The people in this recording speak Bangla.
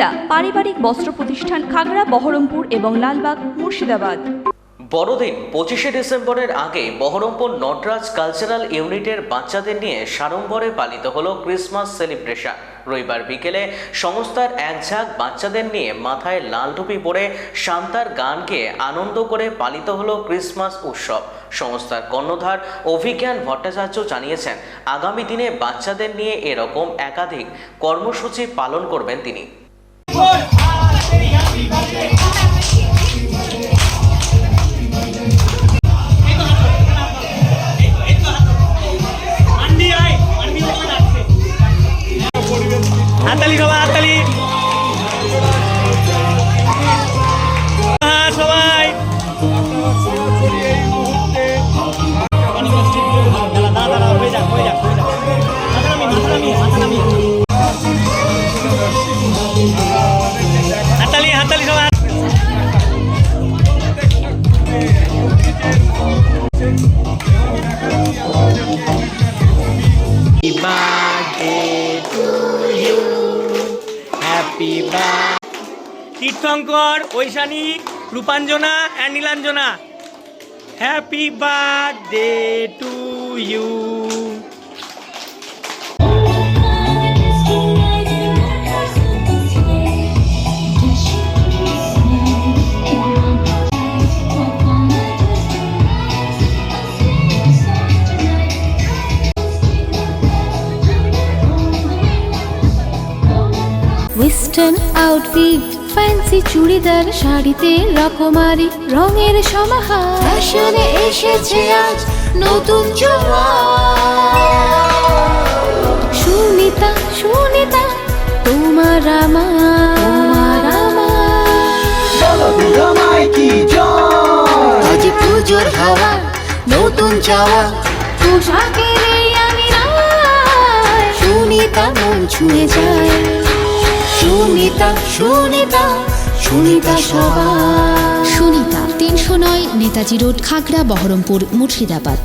সুনিতা পারিবারিক বস্ত্র প্রতিষ্ঠান, খাগড়া, বহরমপুর এবং লালবাগ, মুর্শিদাবাদ। বড়দিন 25শে ডিসেম্বরের আগে বহরমপুর নটরাজ কালচারাল ইউনিটের বাচ্চাদের নিয়ে সাড়ম্বরে পালিত হলো ক্রিসমাস সেলিব্রেশন। রবিবার বিকেলে সংস্থার এক ঝাঁক বাচ্চাদের নিয়ে মাথায় লাল টুপি পরে শান্তার গান গেয়ে আনন্দ করে পালিত হলো ক্রিসমাস উৎসব। সংস্থার কর্ণধার অভিজ্ঞান ভট্টাচার্য জানিয়েছেন, আগামী দিনে বাচ্চাদের নিয়ে এরকম একাধিক কর্মসূচি পালন করবেন তিনি। হাততালি সবাই, হাততালি। হ্যাঁ সবাই। হাততালি, হাততালি সবাই। Tirthankar, Aishani, Rupanjana and Nilanjana, happy birthday to you. Western outfit, fancy churidar, শাড়িতে রকমারি রঙের সমাহার, ফ্যাশনে এসেছে আজ নতুন সুনিতা, সুনিতা তোমার আমার, আজ পুজোর হাওয়া, নতুন চাওয়া, পোশাকের এই আমি সুনিতা মন ছুঁয়ে যায়। সুনিতা, সুনিতা, সুনিতা সবাই। সুনিতা 309 নেতাজি রোড, খাগড়া, বহরমপুর, মুর্শিদাবাদ।